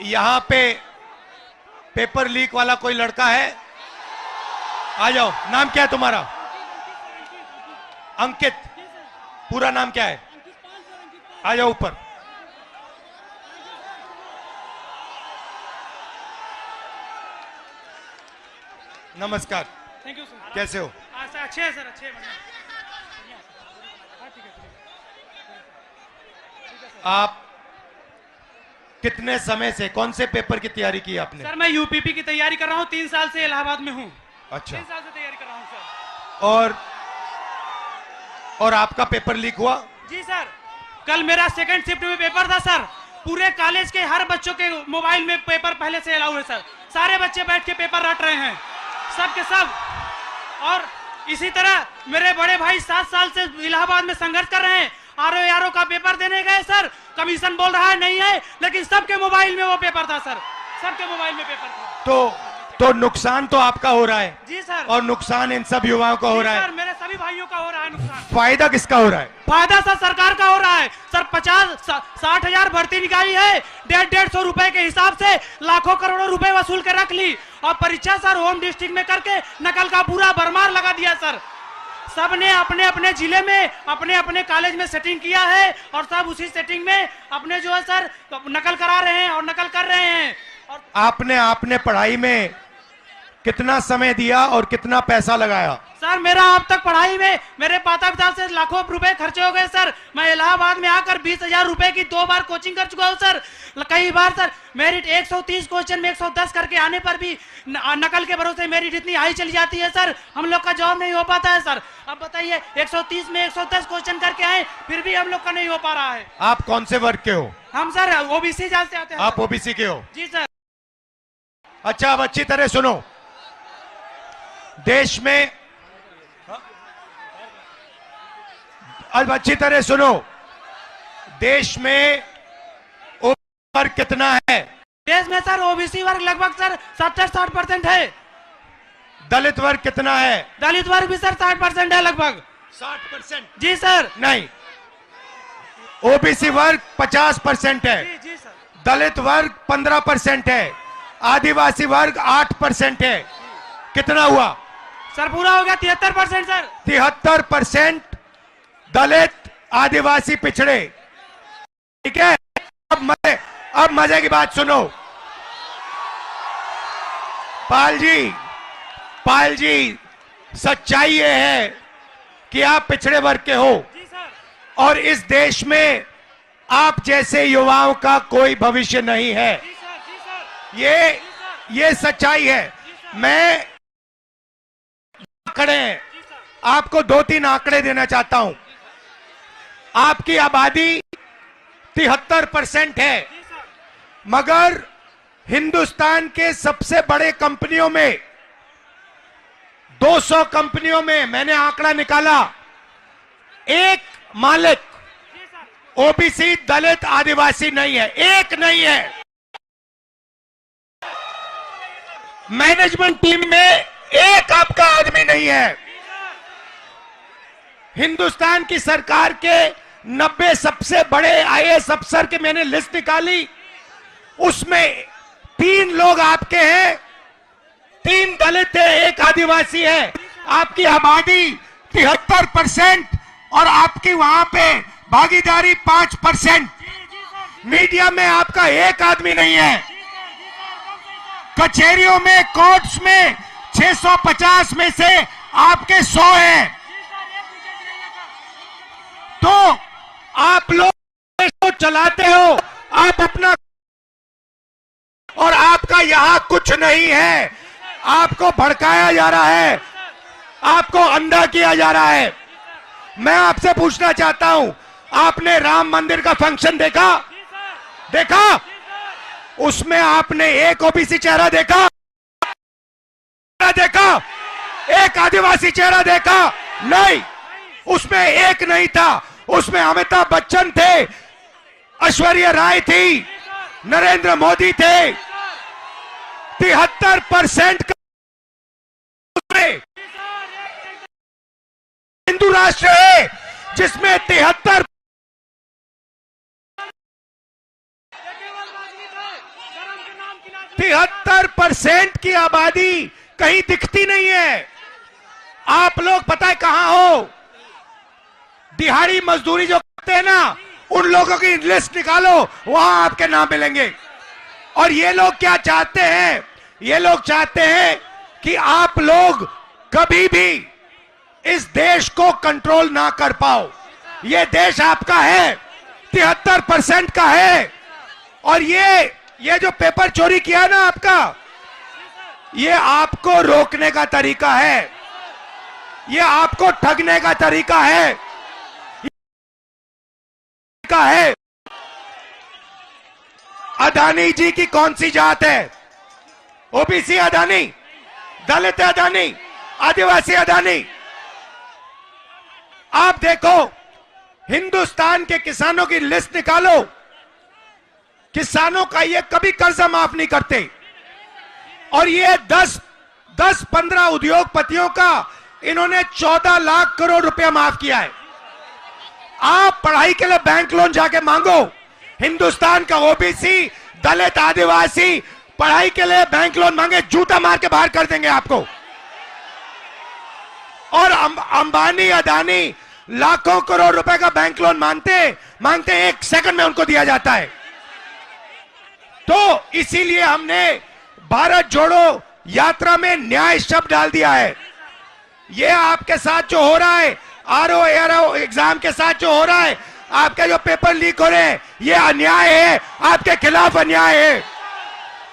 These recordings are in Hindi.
यहाँ पे पेपर लीक वाला कोई लड़का है? आ जाओ। नाम क्या है तुम्हारा? अंकित। पूरा नाम क्या है? आ जाओ ऊपर। नमस्कार। Thank you sir. कैसे हो? अच्छे हैं सर, अच्छे हैं। आप कितने समय से कौन से पेपर की तैयारी की आपने? सर मैं यूपीपी की तैयारी कर रहा हूँ, 3 साल से इलाहाबाद में हूँ। अच्छा। 3 साल से तैयारी कर रहा हूँ सर। और आपका पेपर लीक हुआ? जी सर, कल मेरा सेकंड शिफ्ट में पेपर था सर। पूरे कॉलेज के हर बच्चों के मोबाइल में पेपर पहले से अलाउ है सर। सारे बच्चे बैठ के पेपर रट रहे हैं, सब के सब। और इसी तरह मेरे बड़े भाई 7 साल से इलाहाबाद में संघर्ष कर रहे हैं। आरओ का पेपर देने गए सर, कमीशन बोल रहा है नहीं है, लेकिन सबके मोबाइल में वो पेपर था सर, सबके मोबाइल में पेपर था। तो नुकसान तो आपका हो रहा है। जी सर। और नुकसान इन सब युवाओं का हो रहा है। सर मेरे सभी भाइयों का हो रहा है नुकसान। फायदा किसका हो रहा है? फायदा सर सरकार का हो रहा है सर। 50-60 हजार भर्ती निकाली है, 150 रुपए के हिसाब से लाखों करोड़ों रुपए वसूल के रख ली। और परीक्षा सर होम डिस्ट्रिक्ट में करके नकल का पूरा भरमार लगा दिया सर। सबने अपने अपने जिले में अपने अपने कॉलेज में सेटिंग किया है और सब उसी सेटिंग में अपने जो है सर नकल करा रहे हैं और नकल कर रहे हैं। और आपने पढ़ाई में कितना समय दिया और कितना पैसा लगाया? सर मेरा अब तक पढ़ाई में मेरे माता पिता से लाखों रुपए खर्चे हो गए सर। मैं इलाहाबाद में आकर 20,000 रुपए की 2 बार कोचिंग कर चुका हूँ सर। कई बार सर मेरिट 130 क्वेश्चन में 110 करके आने पर भी नकल के भरोसे मेरिट इतनी हाई चली जाती है सर, हम लोग का जॉब नहीं हो पाता है सर। अब बताइए 130 में 110 क्वेश्चन करके आए, फिर भी हम लोग का नहीं हो पा रहा है। आप कौन से वर्ग के हो? हम सर ओबीसी जाल से आते हैं। आप ओबीसी के हो? जी सर। अच्छा, अब अच्छी तरह सुनो। देश में अब अच्छी तरह सुनो, देश में ओबीसी वर्ग कितना है? देश में सर ओबीसी वर्ग लगभग सर 70-60% है। दलित वर्ग कितना है? दलित वर्ग भी सर 60% है लगभग। 60%? जी सर। नहीं, ओबीसी वर्ग 50% है। जी सर। दलित वर्ग 15% है। आदिवासी वर्ग 8% है। कितना हुआ सर? पूरा हो गया 73% सर। 73% दलित, आदिवासी, पिछड़े। ठीक है। अब मजे की बात सुनो। पाल जी, सच्चाई ये है कि आप पिछड़े वर्ग के हो। जी सर। और इस देश में आप जैसे युवाओं का कोई भविष्य नहीं है। जी सर, जी सर। ये सच्चाई है। मैं आंकड़े हैं, आपको 2-3 आंकड़े देना चाहता हूं। आपकी आबादी 73% है, मगर हिंदुस्तान के सबसे बड़े कंपनियों में 200 कंपनियों में मैंने आंकड़ा निकाला, एक मालिक ओबीसी, दलित, आदिवासी नहीं है, एक नहीं है। मैनेजमेंट टीम में एक आपका आदमी नहीं है। हिंदुस्तान की सरकार के 90 सबसे बड़े आईएएस अफसर के मैंने लिस्ट निकाली, उसमें 3 लोग आपके हैं, 3 दलित है, 1 आदिवासी है। आपकी आबादी 73% और आपकी वहां पे भागीदारी 5%। मीडिया में आपका एक आदमी नहीं है। कचहरियों में, कोर्ट्स में 650 में से आपके 100 हैं। तो आप लोग देश को चलाते हो, आप अपना, और आपका यहां कुछ नहीं है। आपको भड़काया जा रहा है, आपको अंधा किया जा रहा है। मैं आपसे पूछना चाहता हूं, आपने राम मंदिर का फंक्शन देखा? उसमें आपने एक ओबीसी चेहरा देखा? एक आदिवासी चेहरा देखा? नहीं, उसमें एक नहीं था। उसमें अमिताभ बच्चन थे, ऐश्वर्या राय थी, नरेंद्र मोदी थे। 73% हिंदू राष्ट्र है जिसमें 73 73% की आबादी कहीं दिखती नहीं है। आप लोग पता है कहां हो? दिहाड़ी मजदूरी जो करते हैं ना, उन लोगों की लिस्ट निकालो, वहां आपके नाम मिलेंगे। और ये लोग क्या चाहते हैं? ये लोग चाहते हैं कि आप लोग कभी भी इस देश को कंट्रोल ना कर पाओ। ये देश आपका है, 73% का है। और ये जो पेपर चोरी किया ना आपका, ये आपको रोकने का तरीका है, ये आपको ठगने का तरीका है। अदानी जी की कौन सी जात है? ओबीसी अदानी, दलित अदानी, आदिवासी अदानी। आप देखो, हिंदुस्तान के किसानों की लिस्ट निकालो, किसानों का ये कभी कर्जा माफ नहीं करते। और ये 10-15 उद्योगपतियों का इन्होंने 14 लाख करोड़ रुपया माफ किया है। आप पढ़ाई के लिए बैंक लोन जाके मांगो, हिंदुस्तान का ओबीसी, दलित, आदिवासी पढ़ाई के लिए बैंक लोन मांगे, जूता मार के बाहर कर देंगे आपको। और अंबानी, अदानी लाखों करोड़ रुपए का बैंक लोन मांगते 1 सेकंड में उनको दिया जाता है। तो इसीलिए हमने भारत जोड़ो यात्रा में न्याय शब्द डाल दिया है। ये आपके साथ जो हो रहा है, आरओ एआरओ एग्जाम के साथ जो हो रहा है, आपके जो पेपर लीक हो रहे हैं, ये अन्याय है, आपके खिलाफ अन्याय है।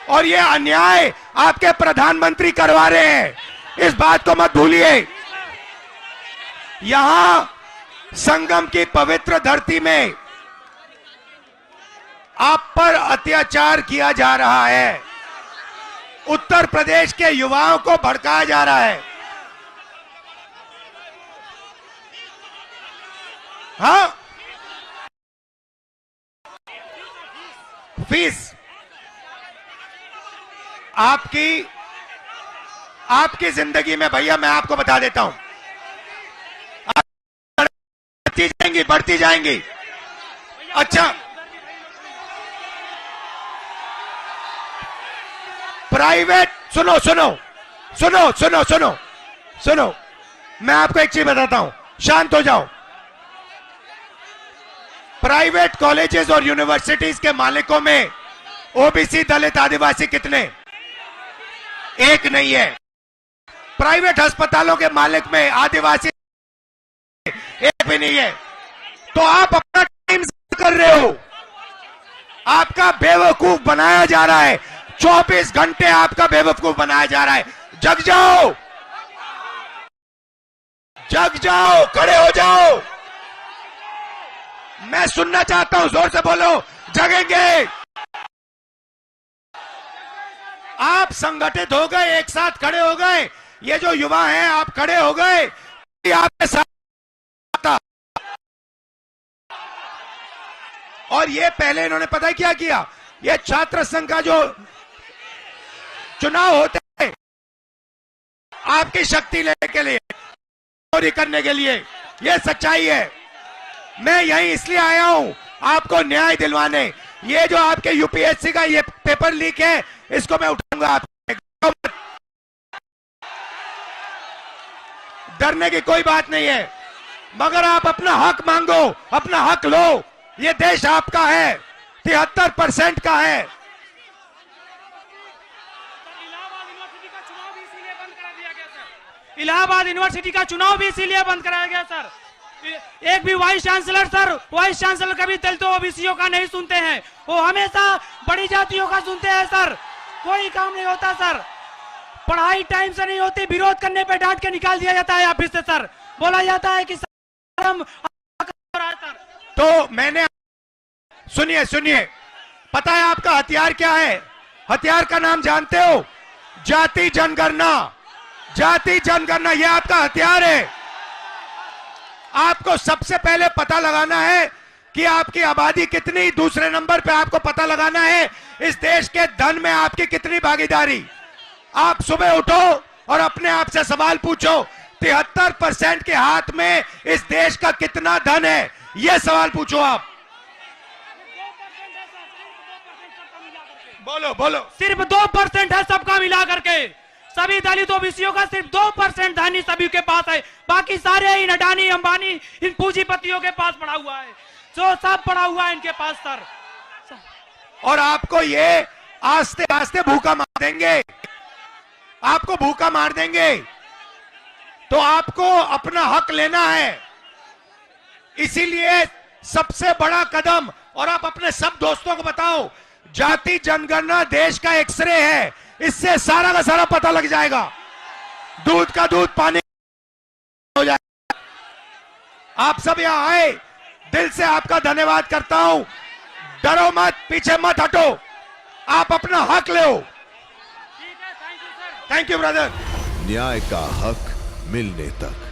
और ये अन्याय आपके प्रधानमंत्री करवा रहे हैं, इस बात को मत भूलिए। यहां संगम की पवित्र धरती में आप पर अत्याचार किया जा रहा है। उत्तर प्रदेश के युवाओं को भड़काया जा रहा है। हाँ, फीस आपकी जिंदगी में भैया मैं आपको बता देता हूं, बढ़ती जाएंगी। अच्छा, प्राइवेट, सुनो, मैं आपको एक चीज बताता हूं, शांत हो जाओ। प्राइवेट कॉलेजेस और यूनिवर्सिटीज के मालिकों में ओबीसी, दलित, आदिवासी कितने? एक नहीं है। प्राइवेट अस्पतालों के मालिक में आदिवासी एक भी नहीं है। तो आप अपना टाइम कर रहे हो, आपका बेवकूफ बनाया जा रहा है। 24 घंटे आपका बेवकूफ बनाया जा रहा है। जग जाओ, खड़े हो जाओ। मैं सुनना चाहता हूं, जोर से बोलो, जगेंगे। आप संगठित हो गए, एक साथ खड़े हो गए। ये जो युवा हैं, आप खड़े हो गए, आपके साथ। और ये पहले इन्होंने पता है क्या किया? ये छात्र संघ का जो चुनाव होते हैं, आपकी शक्ति लेने के लिए, चोरी करने के लिए, ये सच्चाई है। मैं यहीं इसलिए आया हूं आपको न्याय दिलवाने। ये जो आपके यूपीएससी का ये पेपर लीक है, इसको मैं उठाऊंगा। आप डरने की कोई बात नहीं है, मगर आप अपना हक मांगो, अपना हक लो। ये देश आपका है, 73% का है। इलाहाबाद यूनिवर्सिटी का चुनाव भी इसीलिए बंद कराया गया सर। एक भी वाइस चांसलर कभी दलितों ओबीसीओं का नहीं सुनते हैं, वो हमेशा बड़ी जातियों का सुनते हैं सर। कोई काम नहीं होता सर, पढ़ाई टाइम से नहीं होती, विरोध करने पे डांट के निकाल दिया जाता है ऑफिस से सर। बोला जाता है कि सर। तो मैंने, सुनिए, पता है आपका हथियार क्या है? हथियार का नाम जानते हो? जाति जनगणना, ये आपका हथियार है। आपको सबसे पहले पता लगाना है कि आपकी आबादी कितनी, दूसरे नंबर पे आपको पता लगाना है इस देश के धन में आपकी कितनी भागीदारी। आप सुबह उठो और अपने आप से सवाल पूछो, 73% के हाथ में इस देश का कितना धन है? यह सवाल पूछो आप। बोलो बोलो। सिर्फ 2% है सबका मिला करके, सभी दलित ओबीसीओं का सिर्फ 2% धनी सभी के पास है, बाकी सारे इन अडानी अंबानी इन पूंजीपतियों के पास पड़ा हुआ है, जो सब पड़ा हुआ है इनके पास सर। और आपको ये आस्ते आस्ते भूखा मार देंगे, आपको भूखा मार देंगे। तो आपको अपना हक लेना है, इसीलिए सबसे बड़ा कदम, और आप अपने सब दोस्तों को बताओ, जाति जनगणना देश का एक्सरे है, इससे सारा का सारा पता लग जाएगा, दूध का दूध पानी हो जाएगा। आप सब यहां आए, दिल से आपका धन्यवाद करता हूं। डरो मत, पीछे मत हटो, आप अपना हक लो। ठीक है, thank you sir. Thank you brother. न्याय का हक मिलने तक।